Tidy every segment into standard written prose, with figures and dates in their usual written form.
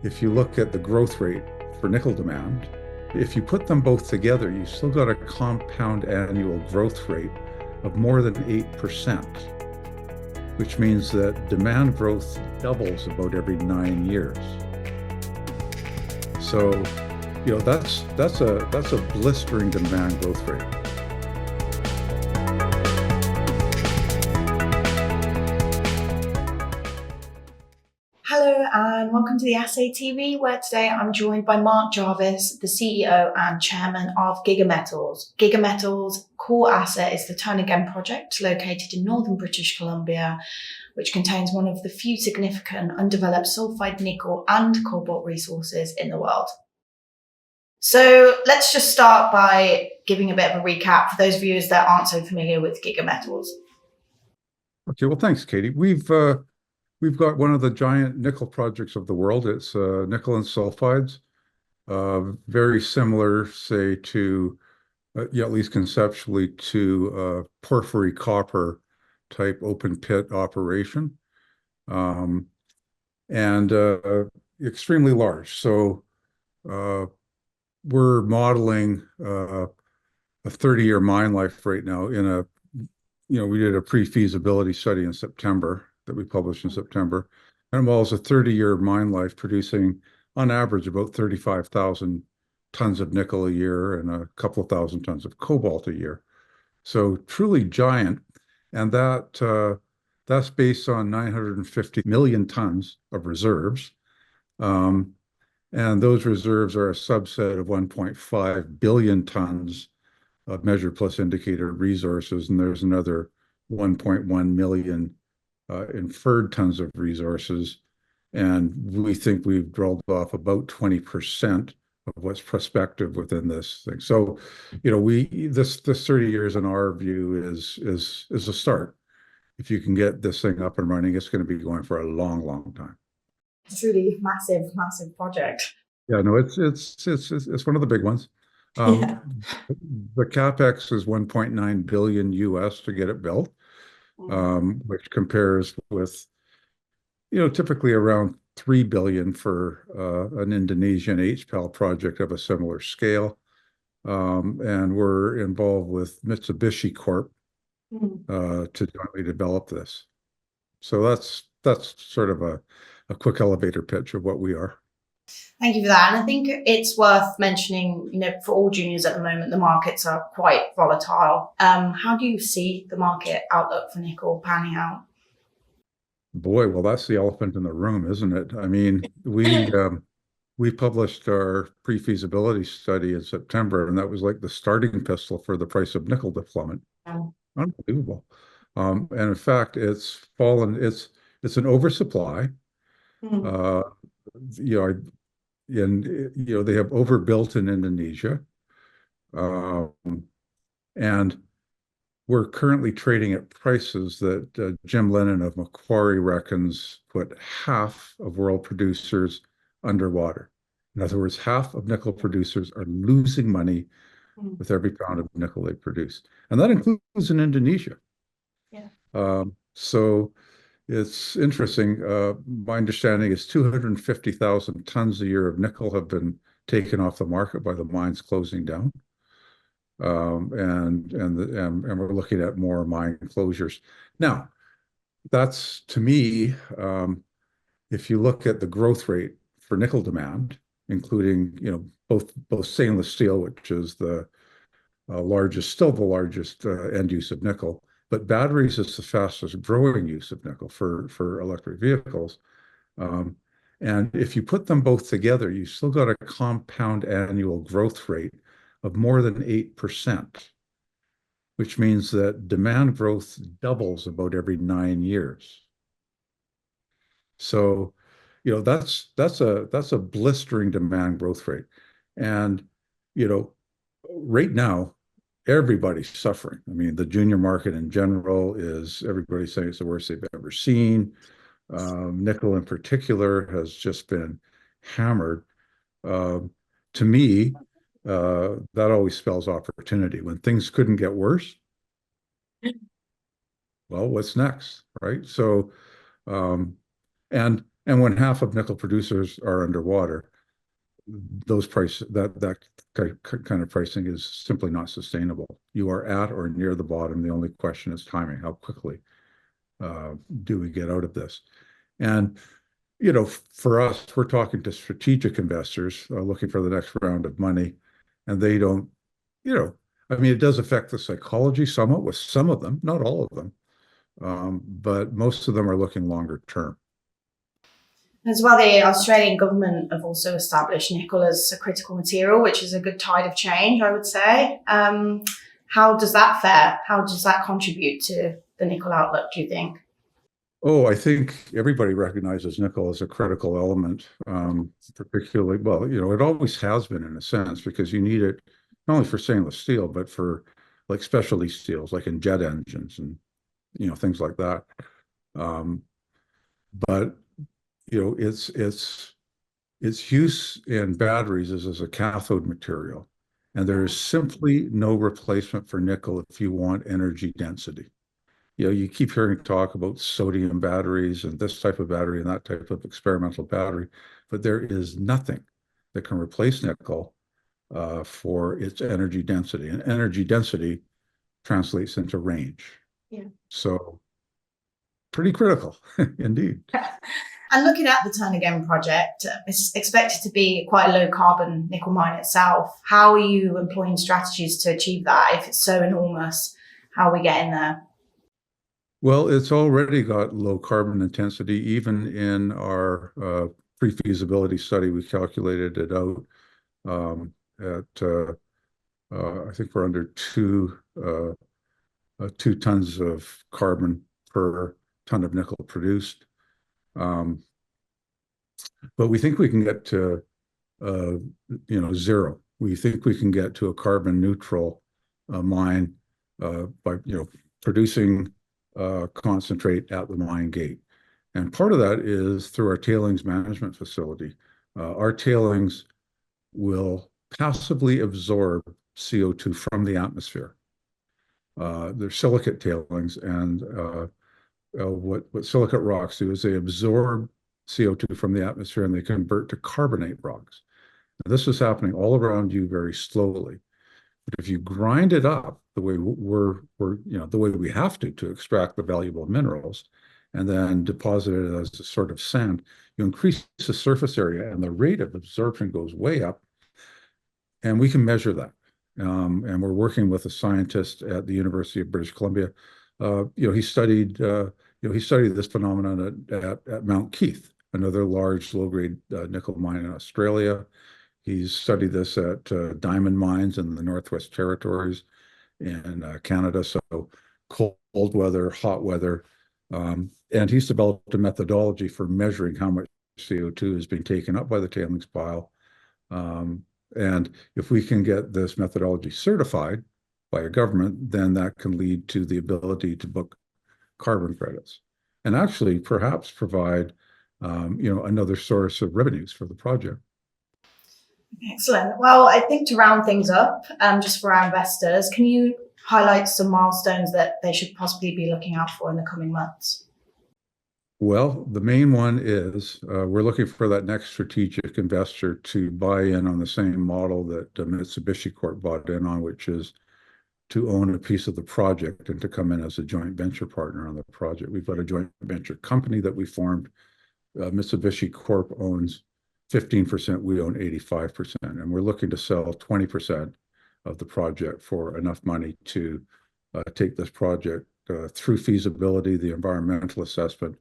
if you look at the growth rate for nickel demand, if you put them both together, you still got a compound annual growth rate of more than 8%, which means that demand growth doubles about every 9 years. So, that's a blistering demand growth rate. Hello and welcome to the Assay TV, where today I'm joined by Mark Jarvis, the CEO and Chairman of Giga Metals. Giga Metals' core asset is the Turnagain Project, located in northern British Columbia, which contains one of the few significant undeveloped sulphide, nickel and cobalt resources in the world. So let's just start by giving a bit of a recap for those viewers that aren't so familiar with Giga Metals. Okay, well, thanks, Katie. We've got one of the giant nickel projects of the world. It's nickel and sulphides, very similar, say, to, at least conceptually, to porphyry copper type open pit operation, and extremely large. So we're modeling a 30-year mine life right now we did a pre-feasibility study in September that we published in September, and it models a 30-year mine life producing on average about 35,000 tons of nickel a year and a couple of thousand tons of cobalt a year. So truly giant, and that's based on 950 million tons of reserves. And those reserves are a subset of 1.5 billion tons of measured plus indicated resources, and there's another 1.1 million inferred tons of resources. And we think we've drilled off about 20% of what's prospective within this thing. So, this 30 years in our view is a start. If you can get this thing up and running, it's going to be going for a long, long time. It's really massive project. Yeah, no, it's one of the big ones. Yeah. The capex is 1.9 billion US to get it built, which compares with, typically around 3 billion for an Indonesian HPAL project of a similar scale. And we're involved with Mitsubishi Corp to jointly develop this. So that's sort of a quick elevator pitch of what we are. Thank you for that. And I think it's worth mentioning, for all juniors at the moment, the markets are quite volatile. How do you see the market outlook for nickel panning out? Boy, well, that's the elephant in the room, isn't it? I mean, we published our pre-feasibility study in September, and that was like the starting pistol for the price of nickel deployment. Unbelievable. And in fact, it's fallen. It's an oversupply. They have overbuilt in Indonesia, and we're currently trading at prices that Jim Lennon of Macquarie reckons put half of world producers underwater. In other words, half of nickel producers are losing money with every pound of nickel they produce, and that includes in Indonesia. Yeah. So it's interesting. My understanding is 250,000 tons a year of nickel have been taken off the market by the mines closing down. And we're looking at more mine closures. Now, that's, to me, if you look at the growth rate for nickel demand, including, both stainless steel, which is still the largest end use of nickel, but batteries is the fastest growing use of nickel for electric vehicles. And if you put them both together, you still got a compound annual growth rate of more than 8%, which means that demand growth doubles about every 9 years. So, that's a blistering demand growth rate. And, right now, everybody's suffering. I mean, the junior market in general everybody's saying it's the worst they've ever seen. Nickel in particular has just been hammered. To me, that always spells opportunity. When things couldn't get worse, well, what's next, right? So, and And when half of nickel producers are underwater, that kind of pricing is simply not sustainable. You are at or near the bottom. The only question is timing. How quickly do we get out of this? And for us, we're talking to strategic investors looking for the next round of money, and they don't, I mean, it does affect the psychology somewhat with some of them, not all of them, but most of them are looking longer term. As well, the Australian government have also established nickel as a critical material, which is a good tide of change, I would say. How does that fare? How does that contribute to the nickel outlook, do you think? Oh, I think everybody recognizes nickel as a critical element, particularly, well, it always has been in a sense, because you need it not only for stainless steel, but for like specialty steels, like in jet engines and, things like that. But its use in batteries is as a cathode material, and there is simply no replacement for nickel if you want energy density. You keep hearing talk about sodium batteries and this type of battery and that type of experimental battery, but there is nothing that can replace nickel for its energy density, and energy density translates into range. Yeah. So pretty critical indeed. And looking at the Turnagain Project, it's expected to be quite a low carbon nickel mine itself. How are you employing strategies to achieve that? If it's so enormous, how are we getting there? Well, it's already got low carbon intensity. Even in our pre-feasibility study, we calculated it out at I think we're under 2 tons of carbon per ton of nickel produced. But we think we can get to zero. We think we can get to a carbon neutral mine by producing concentrate at the mine gate. And part of that is through our tailings management facility. Our tailings will passively absorb CO2 from the atmosphere. They're silicate tailings, and what silicate rocks do is they absorb CO2 from the atmosphere and they convert to carbonate rocks. Now, this is happening all around you very slowly. But if you grind it up the way the way we have to extract the valuable minerals, and then deposit it as a sort of sand, you increase the surface area and the rate of absorption goes way up. And we can measure that. And we're working with a scientist at the University of British Columbia. He studied this phenomenon at Mount Keith, another large low-grade nickel mine in Australia. He's studied this at diamond mines in the Northwest Territories in Canada. So cold weather, hot weather. And he's developed a methodology for measuring how much CO2 is being taken up by the tailings pile. And if we can get this methodology certified by a government, then that can lead to the ability to book carbon credits and actually perhaps provide another source of revenues for the project. Excellent. Well, I think to round things up, just for our investors, can you highlight some milestones that they should possibly be looking out for in the coming months? Well, the main one is we're looking for that next strategic investor to buy in on the same model that Mitsubishi Corp bought in on, which is to own a piece of the project and to come in as a joint venture partner on the project. We've got a joint venture company that we formed. Mitsubishi Corp owns 15%, we own 85%, and we're looking to sell 20% of the project for enough money to take this project through feasibility, the environmental assessment,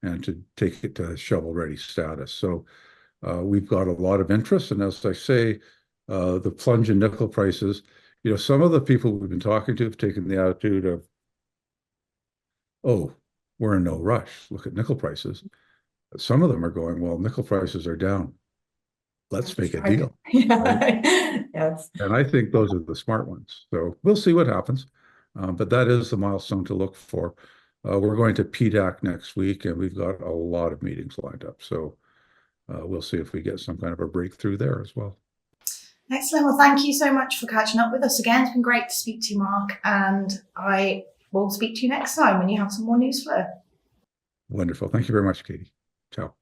and to take it to shovel-ready status. So we've got a lot of interest, and as I say, the plunge in nickel prices, some of the people we've been talking to have taken the attitude of, oh, we're in no rush, look at nickel prices. Some of them are going, well, nickel prices are down. Let's make a deal. Yeah. Right? Yes. And I think those are the smart ones. So we'll see what happens. But that is the milestone to look for. We're going to PDAC next week, and we've got a lot of meetings lined up. So we'll see if we get some kind of a breakthrough there as well. Excellent. Well, thank you so much for catching up with us again. It's been great to speak to you, Mark. And I will speak to you next time when you have some more news flow. Wonderful. Thank you very much, Katie. Ciao.